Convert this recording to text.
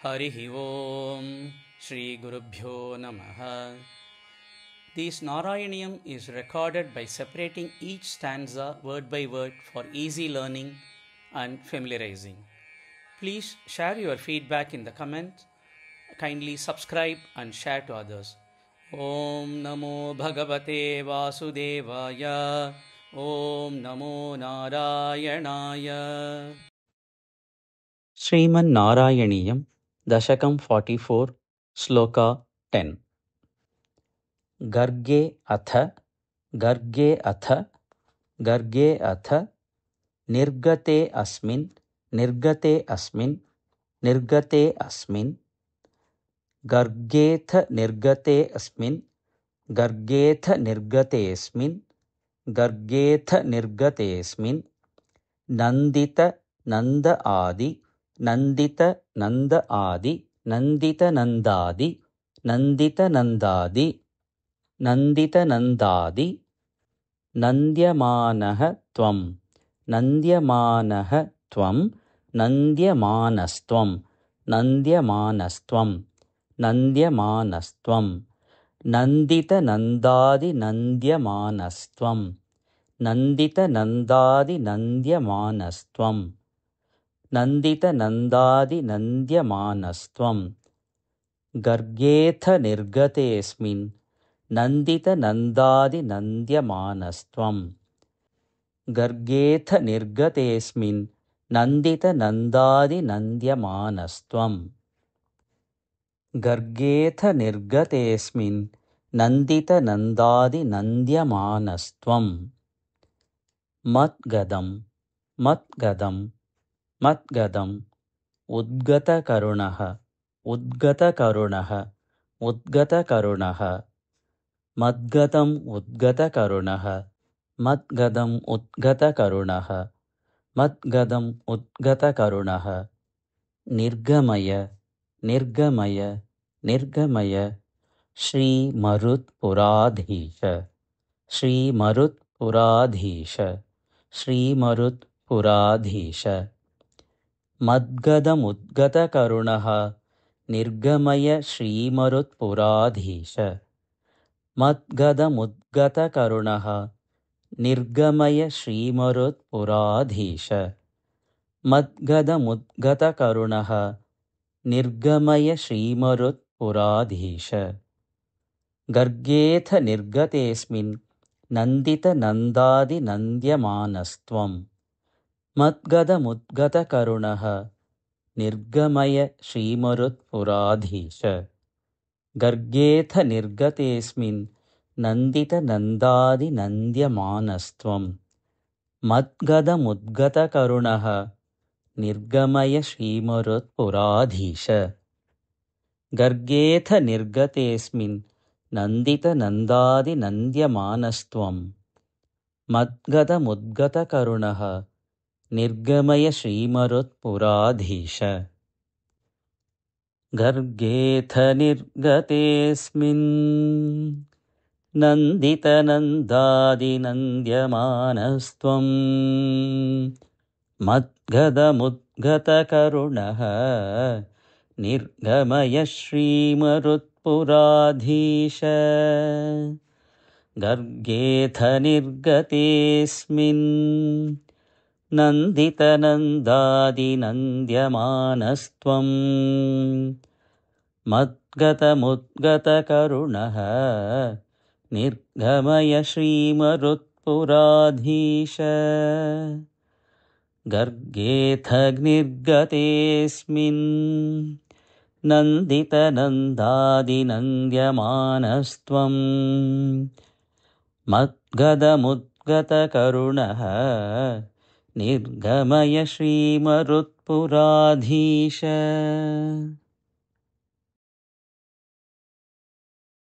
Harihi Om Shri Gurubhyo Namaha. This Narayaniyam is recorded by separating each stanza word by word for easy learning and familiarizing. Please share your feedback in the comment. Kindly subscribe and share to others. Om Namo Bhagavate Vasudevaya. Om Namo Narayanaya. Sriman Narayaniyam Dashakam 44 Sloka 10. Garge atha Garge atha Garge atha Nirgate asmin Nirgate asmin Nirgate asmin Gargetha Nirgate asmin Gargetha Nirgate asmin Gargetha Nirgate asmin Nandita Nanda Adi Nandita Nanda Adi Nandita Nandadi Nandita Nandadi Nandita Nandadi Nandyamanaha Tvam Nandyamanaha Tvam Nandyamanastvam Nandyamanastvam Nandyamanastvam Nandita Nandadi Nandyamanastvam Nandita Nandadi Nandyamanastvam Nandita Nandadi Nandyamanastvam Gargetha Nirgatesmin Nandita Nandadi Nandyamanastvam Gargetha Nirgatesmin Nandita Nandadi Nandyamanastvam Gargetha Nirgatesmin Nandita Nandadi Nandyamanastvam Matgadam Matgadam Matgadam Udgata Karunaha Udgata Karunaha Udgata Karunaha Madgatam Udgata Karunaha Madgadam Udgata Karunaha Madgadam Udgata Karunaha Nirgamaya Nirgamaya Nirgamaya Shri Marut Puradhisha Shri Marut Puradhisha Shri Marut Puradhisha Madgadam Udgata Karunaha Nirgamaya Shri Marut Puradhisha Madgadam Udgata Karunaha Nirgamaya Shri Marut Puradhisha Madgadam Udgata Karunaha Nirgamaya Shri Marut Puradhisha Gargetha Nirgatesmin Nandita Nandadi Nandyamanastvam Madgadam Udgata Karunaha Nirgamaya Shri Marut Puradhisha Gargetha Nirgatesmin Nandita Nandadi Nandyamanastvam Madgadam Udgata Karunaha Nirgamaya Shri Marut Puradhisha Gargetha Nirgatesmin Nandita Nandadi Nandyamanastvam Madgadam Udgata Karunaha Nirgamaya Shri Marut Puradhisha Gargetha Nirgatesmin Nandita Nandadi Nandyamanastvam Madgadam Udgata Karunaha Nirgamaya Shri Marut Puradhisha Gargetha Nirgatesmin Nandita Nandadi Nandyamanastvam Madgadam Udgata Karunaha Nirgamaya Shri Marut Puradhisha Gargetha Nirgatesmin Nandita Nandadi Nandyamanastvam Madgadam Udgata Karunaha Nirgamaya Shri Marut Puradhisha